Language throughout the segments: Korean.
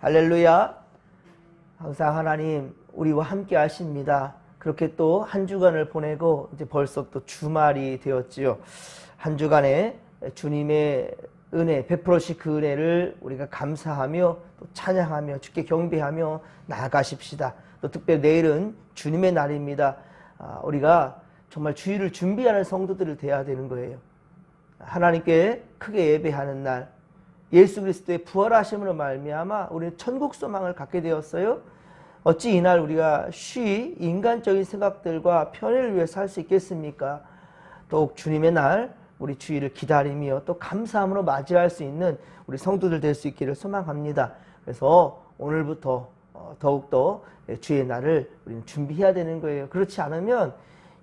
할렐루야. 항상 하나님 우리와 함께 하십니다. 그렇게 또 한 주간을 보내고 이제 벌써 또 주말이 되었지요. 한 주간에 주님의 은혜, 베풀어주신 그 은혜를 우리가 감사하며 또 찬양하며 주께 경배하며 나아가십시다. 또 특별히 내일은 주님의 날입니다. 우리가 정말 주일을 준비하는 성도들을 돼야 되는 거예요. 하나님께 크게 예배하는 날, 예수 그리스도의 부활하심으로 말미암아 우리는 천국 소망을 갖게 되었어요. 어찌 이날 우리가 쉬 인간적인 생각들과 편의를 위해 살 수 있겠습니까? 더욱 주님의 날 우리 주일을 기다리며 또 감사함으로 맞이할 수 있는 우리 성도들 될 수 있기를 소망합니다. 그래서 오늘부터 더욱더 주의 날을 우리는 준비해야 되는 거예요. 그렇지 않으면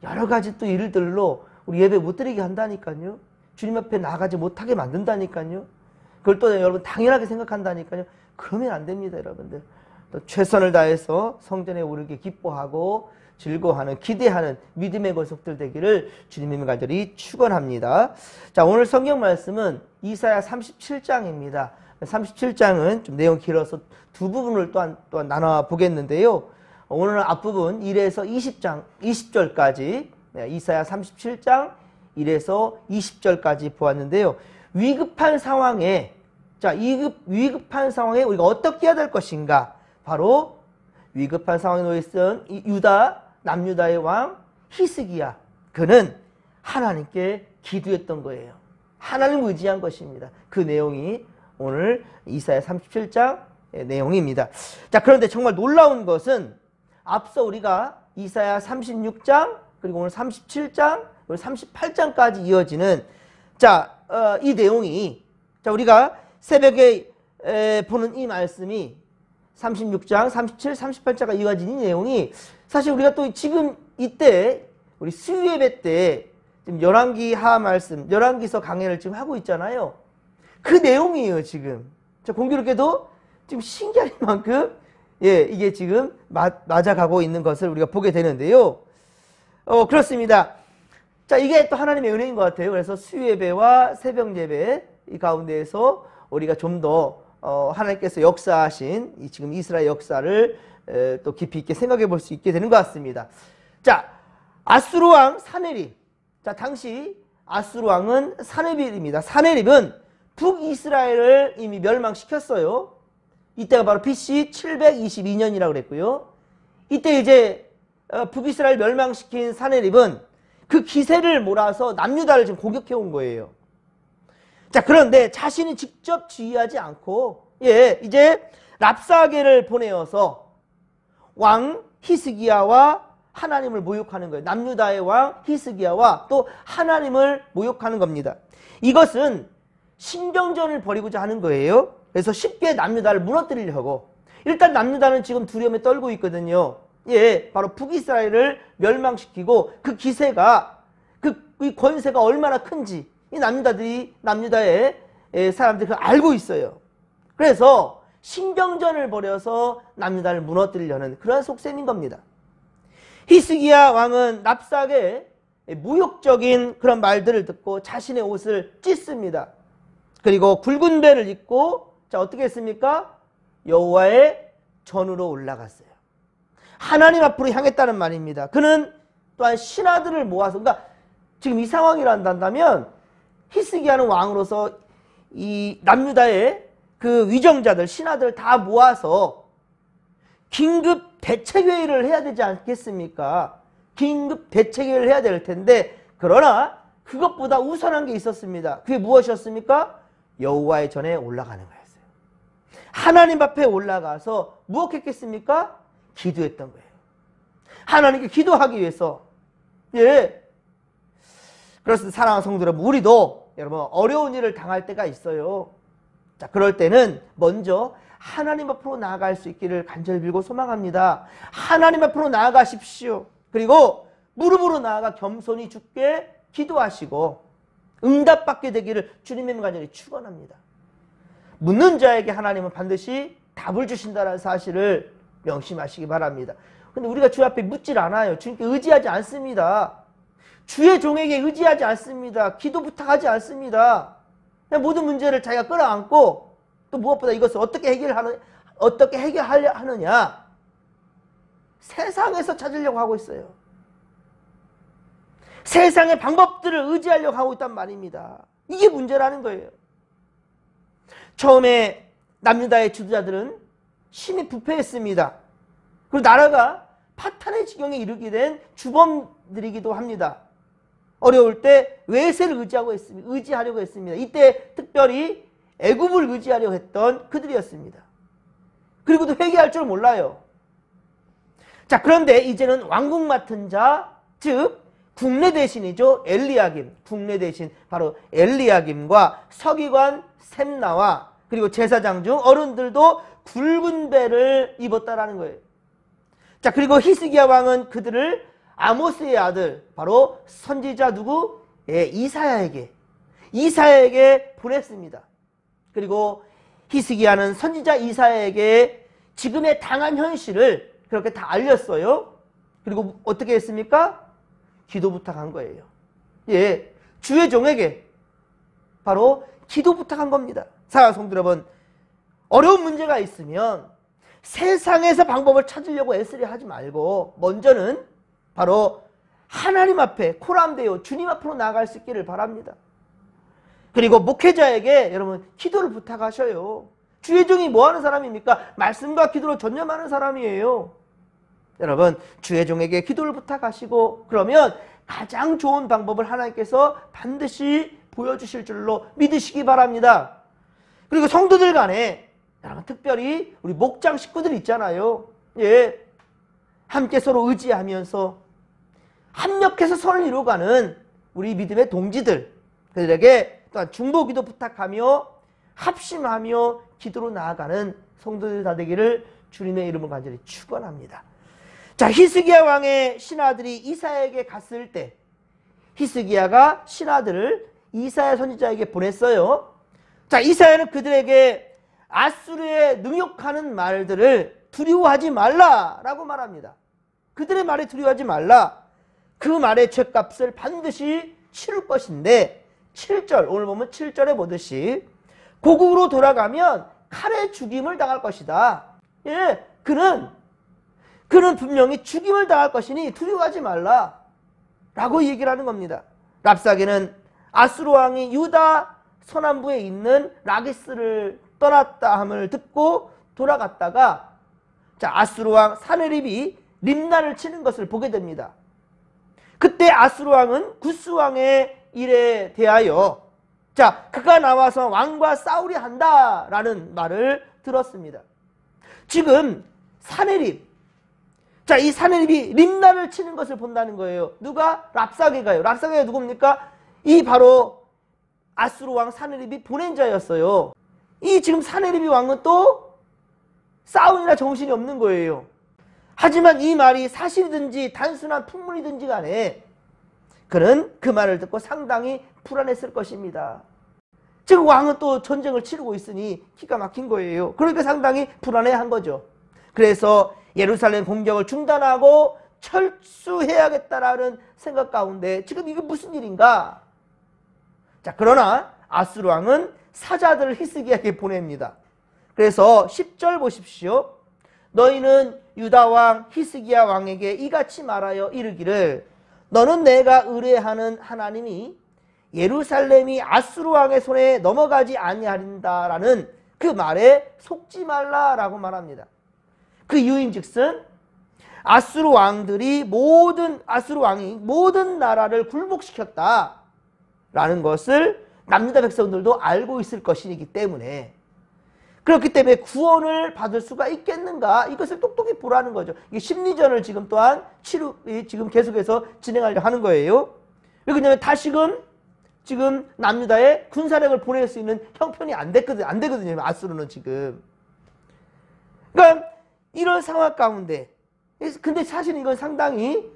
여러 가지 또 일들로 우리 예배 못 드리게 한다니까요. 주님 앞에 나가지 못하게 만든다니까요. 그걸 또 여러분 당연하게 생각한다니까요. 그러면 안 됩니다, 여러분들. 또 최선을 다해서 성전에 오르게 기뻐하고 즐거워하는, 기대하는 믿음의 권속들 되기를 주님의 간절히 축원합니다. 자, 오늘 성경 말씀은 이사야 37장입니다. 37장은 좀 내용 길어서 두 부분을 또한 나눠 보겠는데요. 오늘은 앞부분 1에서 20절까지 이사야 37장 1에서 20절까지 보았는데요. 위급한 상황에, 자, 위급한 상황에 우리가 어떻게 해야 될 것인가? 바로 위급한 상황에 놓여있던 유다, 남유다의 왕 히스기야, 그는 하나님께 기도했던 거예요. 하나님을 의지한 것입니다. 그 내용이 오늘 이사야 37장 내용입니다. 자, 그런데 정말 놀라운 것은 앞서 우리가 이사야 36장 그리고 오늘 37장 그리고 38장까지 이어지는 이 내용이, 자, 우리가 새벽에 보는 이 말씀이 36장, 37, 38장까지 이어진 이 내용이 사실 우리가 또 지금 이때 우리 수요예배 때 지금 열왕기하 말씀, 열왕기서 강해를 지금 하고 있잖아요. 그 내용이에요, 지금. 자, 공교롭게도 지금 신기할 만큼 이게 지금 맞아가고 있는 것을 우리가 보게 되는데요. 그렇습니다. 자, 이게 또 하나님의 은혜인 것 같아요. 그래서 수요예배와 새벽예배 이 가운데에서 우리가 좀 더 하나님께서 역사하신 이 지금 이스라엘 역사를 또 깊이 있게 생각해 볼 수 있게 되는 것 같습니다. 자, 아수르 왕 사네립. 자, 당시 아수르 왕은 사네립입니다. 사네립은 북이스라엘을 이미 멸망시켰어요. 이때가 바로 BC 722년이라고 그랬고요. 이때 이제 북이스라엘 멸망시킨 사네립은 그 기세를 몰아서 남유다를 지금 공격해 온 거예요. 자, 그런데 자신이 직접 지휘하지 않고 이제 랍사게를 보내어서 왕 히스기야와 하나님을 모욕하는 거예요. 남유다의 왕 히스기야와 또 하나님을 모욕하는 겁니다. 이것은 신경전을 벌이고자 하는 거예요. 그래서 쉽게 남유다를 무너뜨리려고. 일단 남유다는 지금 두려움에 떨고 있거든요. 바로 북이스라엘을 멸망시키고 그 기세가, 이 권세가 얼마나 큰지 이 남유다의 사람들이 그걸 알고 있어요. 그래서 신경전을 벌여서 남유다를 무너뜨리려는 그런 속셈인 겁니다. 히스기야 왕은 랍삭의 모욕적인 그런 말들을 듣고 자신의 옷을 찢습니다. 그리고 굵은 배를 입고, 자, 어떻게 했습니까? 여호와의 전으로 올라갔어요. 하나님 앞으로 향했다는 말입니다. 그는 또한 신하들을 모아서, 그러니까 지금 이 상황이라 한다면 히스기야는 왕으로서 이 남유다의 그 위정자들, 신하들 다 모아서 긴급 대책회의를 해야 되지 않겠습니까? 긴급 대책회의를 해야 될 텐데, 그러나 그것보다 우선한 게 있었습니다. 그게 무엇이었습니까? 여호와의 전에 올라가는 거였어요. 하나님 앞에 올라가서 무엇했겠습니까? 기도했던 거예요. 하나님께 기도하기 위해서. 그래서 사랑하는 성도 여러분, 우리도 여러분 어려운 일을 당할 때가 있어요. 자, 그럴 때는 먼저 하나님 앞으로 나아갈 수 있기를 간절히 빌고 소망합니다. 하나님 앞으로 나아가십시오. 그리고 무릎으로 나아가 겸손히 주께 기도하시고 응답받게 되기를 주님의 간절히 축원합니다. 묻는 자에게 하나님은 반드시 답을 주신다는 사실을 명심하시기 바랍니다. 근데 우리가 주 앞에 묻질 않아요. 주님께 의지하지 않습니다. 주의 종에게 의지하지 않습니다. 기도 부탁하지 않습니다. 모든 문제를 자기가 끌어안고 또 무엇보다 이것을 어떻게 어떻게 해결하려 하느냐? 세상에서 찾으려고 하고 있어요. 세상의 방법들을 의지하려고 하고 있단 말입니다. 이게 문제라는 거예요. 처음에 남유다의 지도자들은 심히 부패했습니다. 그리고 나라가 파탄의 지경에 이르게 된 주범들이기도 합니다. 어려울 때 외세를 의지하려고 했습니다. 이때 특별히 애굽을 의지하려고 했던 그들이었습니다. 그리고 또 회개할 줄 몰라요. 자, 그런데 이제는 왕국 맡은 자, 즉 국내 대신이죠. 엘리야김, 국내 대신 바로 엘리야김과 서기관 셈나와 그리고 제사장 중 어른들도 굵은 배를 입었다라는 거예요. 자, 그리고 히스기야 왕은 그들을 아모스의 아들, 바로 선지자 누구? 예, 이사야에게 보냈습니다. 그리고 히스기야는 선지자 이사야에게 지금의 당한 현실을 그렇게 다 알렸어요. 그리고 어떻게 했습니까? 기도 부탁한 거예요. 예, 주의 종에게 바로 기도 부탁한 겁니다. 사랑하는 성도 여러분, 어려운 문제가 있으면 세상에서 방법을 찾으려고 애쓰려 하지 말고 먼저는 바로 하나님 앞에 코람되어 주님 앞으로 나아갈 수 있기를 바랍니다. 그리고 목회자에게 여러분 기도를 부탁하셔요. 주의 종이 뭐 하는 사람입니까? 말씀과 기도로 전념하는 사람이에요. 여러분, 주의 종에게 기도를 부탁하시고 그러면 가장 좋은 방법을 하나님께서 반드시 보여주실 줄로 믿으시기 바랍니다. 그리고 성도들 간에 여러분 특별히 우리 목장 식구들 있잖아요. 예, 함께 서로 의지하면서 합력해서 선을 이루어가는 우리 믿음의 동지들, 그들에게 또한 중보기도 부탁하며 합심하며 기도로 나아가는 성도들 다 되기를 주님의 이름으로 간절히 축원합니다. 자, 히스기야 왕의 신하들이 이사야에게 갔을 때 히스기야가 신하들을 이사야 선지자에게 보냈어요. 자, 이사야는 그들에게 아수르에 능욕하는 말들을 두려워하지 말라라고 말합니다. 그들의 말에 두려워하지 말라. 그 말의 죗값을 반드시 치를 것인데 7절, 오늘 보면 7절에 보듯이 고국으로 돌아가면 칼에 죽임을 당할 것이다. 예, 그는 분명히 죽임을 당할 것이니 두려워하지 말라 라고 얘기를 하는 겁니다. 랍사게는 아수르 왕이 유다 서남부에 있는 라기스를 떠났다 함을 듣고 돌아갔다가 자, 아수르 왕 사네립이 림나를 치는 것을 보게 됩니다. 그때 아수르 왕은 구스 왕의 일에 대하여 자, 그가 나와서 왕과 싸우려 한다라는 말을 들었습니다. 지금 사네립, 자, 이 사네립이 림나를 치는 것을 본다는 거예요. 누가? 랍사게가요. 랍사게가 누굽니까? 이 바로 아수르 왕 사네립이 보낸 자였어요. 이 지금 사네립이 왕은 또 싸움이나 정신이 없는 거예요. 하지만 이 말이 사실이든지 단순한 풍문이든지 간에 그는 그 말을 듣고 상당히 불안했을 것입니다. 지금 왕은 또 전쟁을 치르고 있으니 기가 막힌 거예요. 그러니까 상당히 불안해한 거죠. 그래서 예루살렘 공격을 중단하고 철수해야겠다라는 생각 가운데 지금 이게 무슨 일인가? 자, 그러나 아수르 왕은 사자들을 히스기야에게 보냅니다. 그래서 10절 보십시오. 너희는 유다 왕 히스기야 왕에게 이같이 말하여 이르기를 너는 내가 의뢰하는 하나님이 예루살렘이 아수르 왕의 손에 넘어가지 아니하린다라는 그 말에 속지 말라라고 말합니다. 그 이유인즉슨 아수르 왕이 모든 나라를 굴복시켰다라는 것을 남유다 백성들도 알고 있을 것이기 때문에 그렇기 때문에 구원을 받을 수가 있겠는가 이것을 똑똑히 보라는 거죠. 이게 심리전을 지금 또한 지금 계속해서 진행하려고 하는 거예요. 왜 그러냐면 다시금 지금 남유다에 군사력을 보낼 수 있는 형편이 안 되거든요. 아수르는 지금. 그러니까 이런 상황 가운데 근데 사실 이건 상당히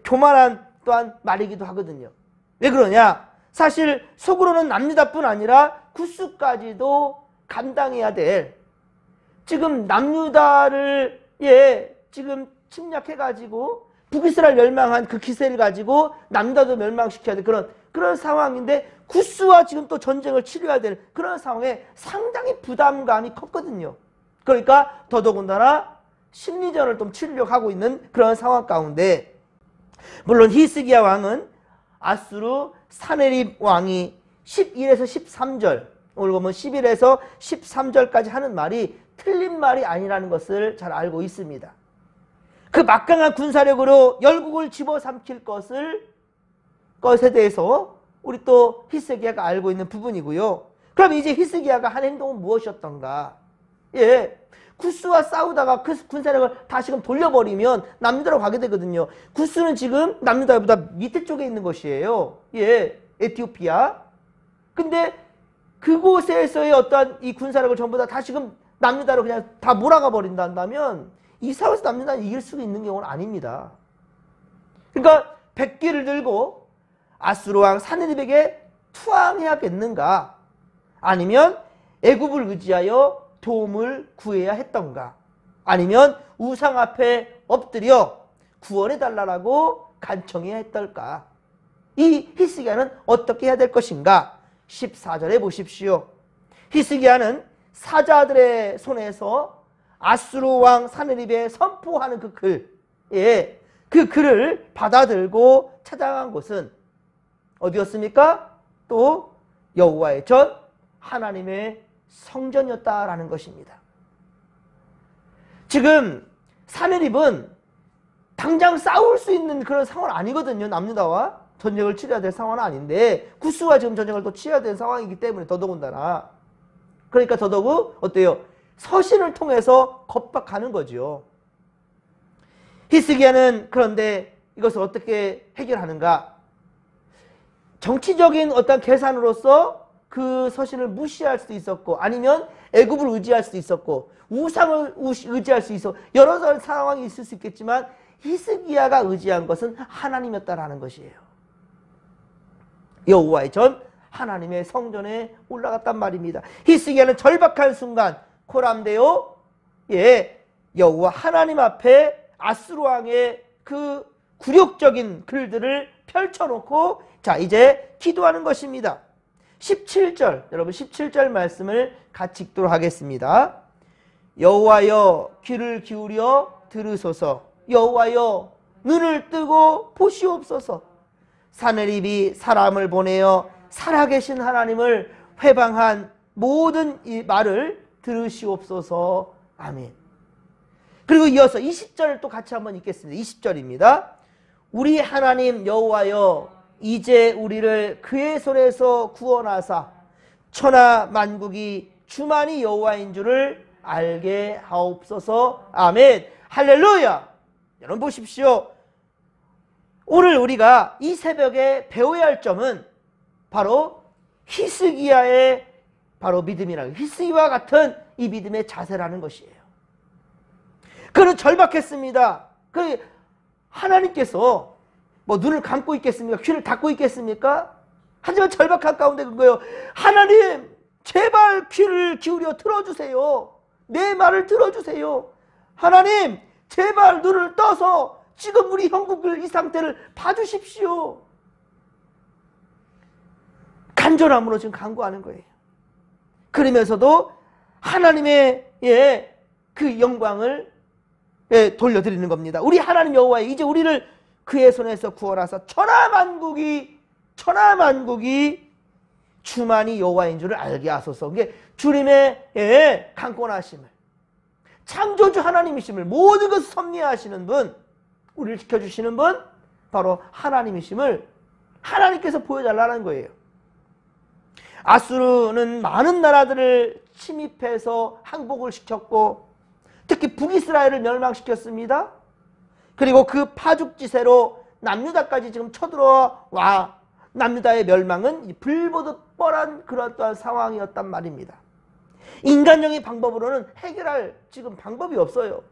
교만한 또한 말이기도 하거든요. 왜 그러냐? 사실 속으로는 남유다뿐 아니라 구스까지도 감당해야 될 지금 남유다를 지금 침략해가지고 북이스라엘 멸망한 그 기세를 가지고 남유다도 멸망시켜야 될 그런 상황인데 구스와 지금 또 전쟁을 치러야 될 그런 상황에 상당히 부담감이 컸거든요. 그러니까 더더군다나 심리전을 좀 치르려고 하고 있는 그런 상황 가운데, 물론 히스기야 왕은 아수르 사네립 왕이 11에서 13절, 오늘 보면 11에서 13절까지 하는 말이 틀린 말이 아니라는 것을 잘 알고 있습니다. 그 막강한 군사력으로 열국을 집어삼킬 것에 대해서 우리 또 히스기야가 알고 있는 부분이고요. 그럼 이제 히스기야가 한 행동은 무엇이었던가? 예, 구스와 싸우다가 그 군사력을 다시금 돌려버리면 남유다로 가게 되거든요. 구스는 지금 남유다보다 밑에 쪽에 있는 것이에요. 예, 에티오피아. 근데 그곳에서의 어떤 이 군사력을 전부 다 다시금 남유다로 그냥 다 몰아가 버린다 한다면 이 싸워서 남유다는 이길 수 있는 경우는 아닙니다. 그러니까 백기를 들고 아수르 왕 사네립에게 투항해야겠는가? 아니면 애굽을 의지하여 도움을 구해야 했던가? 아니면 우상 앞에 엎드려 구원해달라고 간청해야 했던가? 이 히스기야는 어떻게 해야 될 것인가? 14절에 보십시오. 히스기야는 사자들의 손에서 아수르 왕 사네립에 선포하는 그 글, 예, 그 글을 받아들고 찾아간 곳은 어디였습니까? 또 여호와의 전 하나님의 성전이었다라는 것입니다. 지금 사네립은 당장 싸울 수 있는 그런 상황은 아니거든요. 남유다와 전쟁을 치러야 될 상황은 아닌데 구스와 지금 전쟁을 또 치러야 되는 상황이기 때문에 더더군다나, 그러니까 더더욱 어때요? 서신을 통해서 겁박하는 거죠. 히스기야는 그런데 이것을 어떻게 해결하는가? 정치적인 어떤 계산으로서 그 서신을 무시할 수도 있었고, 아니면 애굽을 의지할 수도 있었고, 우상을 의지할 수 있어 여러 상황이 있을 수 있겠지만 히스기야가 의지한 것은 하나님이었다라는 것이에요. 여호와의 전 하나님의 성전에 올라갔단 말입니다. 히스기야는 절박한 순간 코람데오, 예, 여호와 하나님 앞에 아수르 왕의 그 굴욕적인 글들을 펼쳐놓고 자 이제 기도하는 것입니다. 17절, 여러분 17절 말씀을 같이 읽도록 하겠습니다. 여호와여 귀를 기울여 들으소서. 여호와여 눈을 뜨고 보시옵소서. 사네립이 사람을 보내어 살아계신 하나님을 회방한 모든 이 말을 들으시옵소서. 아멘. 그리고 이어서 20절을 또 같이 한번 읽겠습니다. 20절입니다. 우리 하나님 여호와여 이제 우리를 그의 손에서 구원하사 천하 만국이 주만이 여호와인 줄을 알게 하옵소서. 아멘. 할렐루야. 여러분 보십시오. 오늘 우리가 이 새벽에 배워야 할 점은 바로 히스기야의 바로 믿음이라고, 히스기야와 같은 이 믿음의 자세라는 것이에요. 그는 절박했습니다. 그 하나님께서 뭐 눈을 감고 있겠습니까? 귀를 닫고 있겠습니까? 하지만 절박한 가운데 그거예요. 하나님 제발 귀를 기울여 들어주세요. 내 말을 들어주세요. 하나님 제발 눈을 떠서 지금 우리 형국을 이 상태를 봐주십시오. 간절함으로 지금 간구하는 거예요. 그러면서도 하나님의 그 영광을 돌려드리는 겁니다. 우리 하나님 여호와 이제 우리를 그의 손에서 구원하사 천하만국이 주만이 여호와인 줄을 알게 하소서. 이게 주님의 강권하심을, 창조주 하나님이심을, 모든 것을 섭리하시는 분, 우리를 지켜주시는 분, 바로 하나님이심을 하나님께서 보여달라는 거예요. 아수르는 많은 나라들을 침입해서 항복을 시켰고 특히 북이스라엘을 멸망시켰습니다. 그리고 그 파죽지세로 남유다까지 지금 쳐들어와 남유다의 멸망은 불보듯 뻔한 그런 또한 상황이었단 말입니다. 인간적인 방법으로는 해결할 지금 방법이 없어요.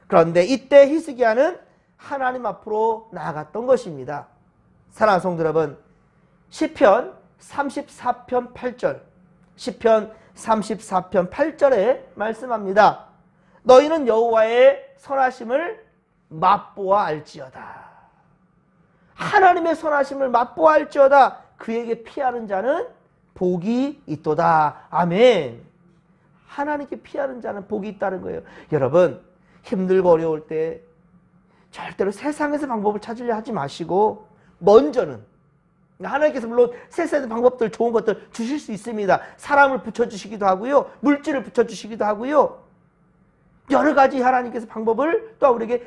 그런데 이때 히스기야는 하나님 앞으로 나아갔던 것입니다. 사랑하는 성도 여러분, 시편 34편 8절, 시편 34편 8절에 말씀합니다. 너희는 여호와의 선하심을 맛보아 알지어다. 하나님의 선하심을 맛보아 알지어다. 그에게 피하는 자는 복이 있도다. 아멘. 하나님께 피하는 자는 복이 있다는 거예요. 여러분, 힘들고 어려울 때 절대로 세상에서 방법을 찾으려 하지 마시고 먼저는 하나님께서 물론 세상의 방법들 좋은 것들 주실 수 있습니다. 사람을 붙여주시기도 하고요. 물질을 붙여주시기도 하고요. 여러 가지 하나님께서 방법을 또 우리에게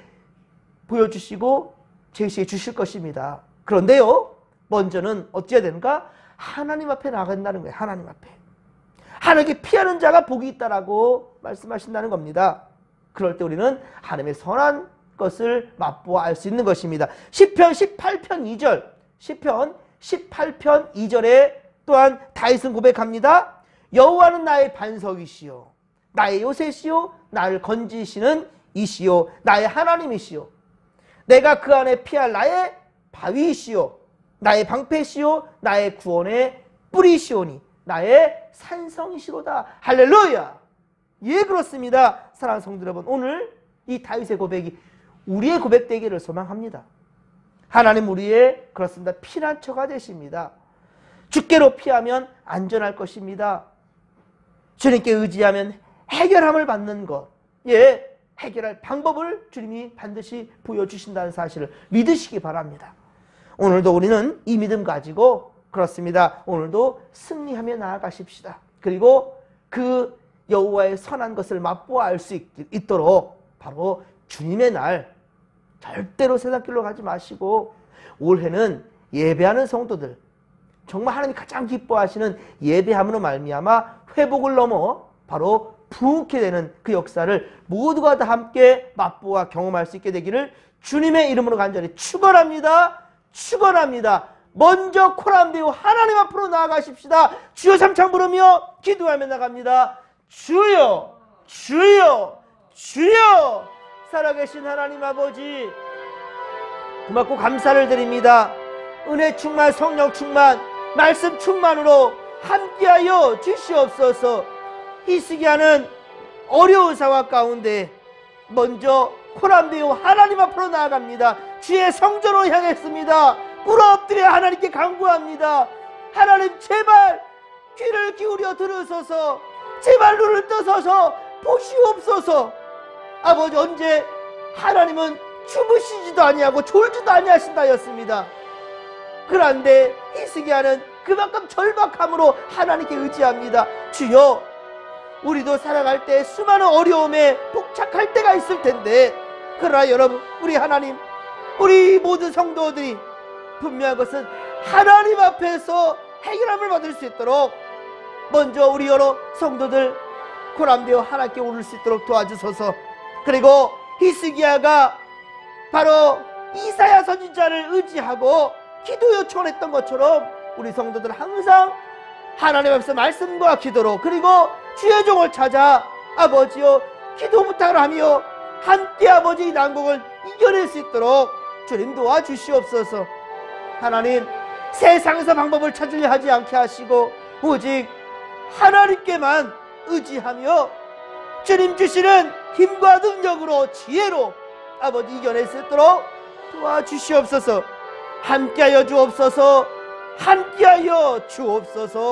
보여주시고 제시해 주실 것입니다. 그런데요, 먼저는 어찌해야 되는가? 하나님 앞에 나간다는 거예요. 하나님 앞에. 하나님께 피하는 자가 복이 있다라고 말씀하신다는 겁니다. 그럴 때 우리는 하나님의 선한 것을 맛보아 알 수 있는 것입니다. 시편 18편 2절, 시편 18편 2절에 또한 다윗은 고백합니다. 여호와는 나의 반석이시요 나의 요새시요 나를 건지시는 이시요 나의 하나님이시요 내가 그 안에 피할 나의 바위이시요 나의 방패시요 나의 구원의 뿌리시오니 나의 산성이시로다. 할렐루야. 예, 그렇습니다. 사랑하는 성도 여러분, 오늘 이 다윗의 고백이 우리의 고백되기를 소망합니다. 하나님 우리의 그렇습니다. 피난처가 되십니다. 주께로 피하면 안전할 것입니다. 주님께 의지하면 해결함을 받는 것, 예, 해결할 방법을 주님이 반드시 보여주신다는 사실을 믿으시기 바랍니다. 오늘도 우리는 이 믿음 가지고 그렇습니다. 오늘도 승리하며 나아가십시다. 그리고 그 여호와의 선한 것을 맛보아 알 수 있도록 바로 주님의 날 절대로 세상길로 가지 마시고 올해는 예배하는 성도들 정말 하나님이 가장 기뻐하시는 예배함으로 말미암아 회복을 넘어 바로 부흥케 되는 그 역사를 모두가 다 함께 맛보아 경험할 수 있게 되기를 주님의 이름으로 간절히 축원합니다. 축원합니다. 먼저 코람 배우 하나님 앞으로 나아가십시다. 주여 삼창 부르며 기도하며 나갑니다. 주여 주여 주여. 살아계신 하나님 아버지, 고맙고 감사를 드립니다. 은혜 충만, 성령 충만, 말씀 충만으로 함께하여 주시옵소서. 히스기야는 어려운 상황 가운데 먼저 코람 배우 하나님 앞으로 나아갑니다. 주의 성전으로 향했습니다. 꿇어 엎드려 하나님께 간구합니다. 하나님 제발 귀를 기울여 들으소서. 제발 눈을 떠서서 보시옵소서. 아버지, 언제 하나님은 주무시지도 아니하고 졸지도 아니하신다였습니다. 그런데 히스기야는 그만큼 절박함으로 하나님께 의지합니다. 주여, 우리도 살아갈 때 수많은 어려움에 봉착할 때가 있을 텐데, 그러나 여러분, 우리 하나님, 우리 모든 성도들이 분명한 것은 하나님 앞에서 해결함을 받을 수 있도록 먼저 우리 여러 성도들 고람되어 하나님께 오를 수 있도록 도와주소서. 그리고 히스기야가 바로 이사야 선지자를 의지하고 기도 요청을 했던 것처럼 우리 성도들은 항상 하나님 앞에서 말씀과 기도로, 그리고 주의 종을 찾아 아버지여 기도 부탁을 하며 함께 아버지 이 난국을 이겨낼 수 있도록 주님 도와주시옵소서. 하나님, 세상에서 방법을 찾으려 하지 않게 하시고 오직 하나님께만 의지하며 주님 주시는 힘과 능력으로, 지혜로 아버지 이겨낼 수 있도록 도와주시옵소서. 함께하여 주옵소서. 함께하여 주옵소서.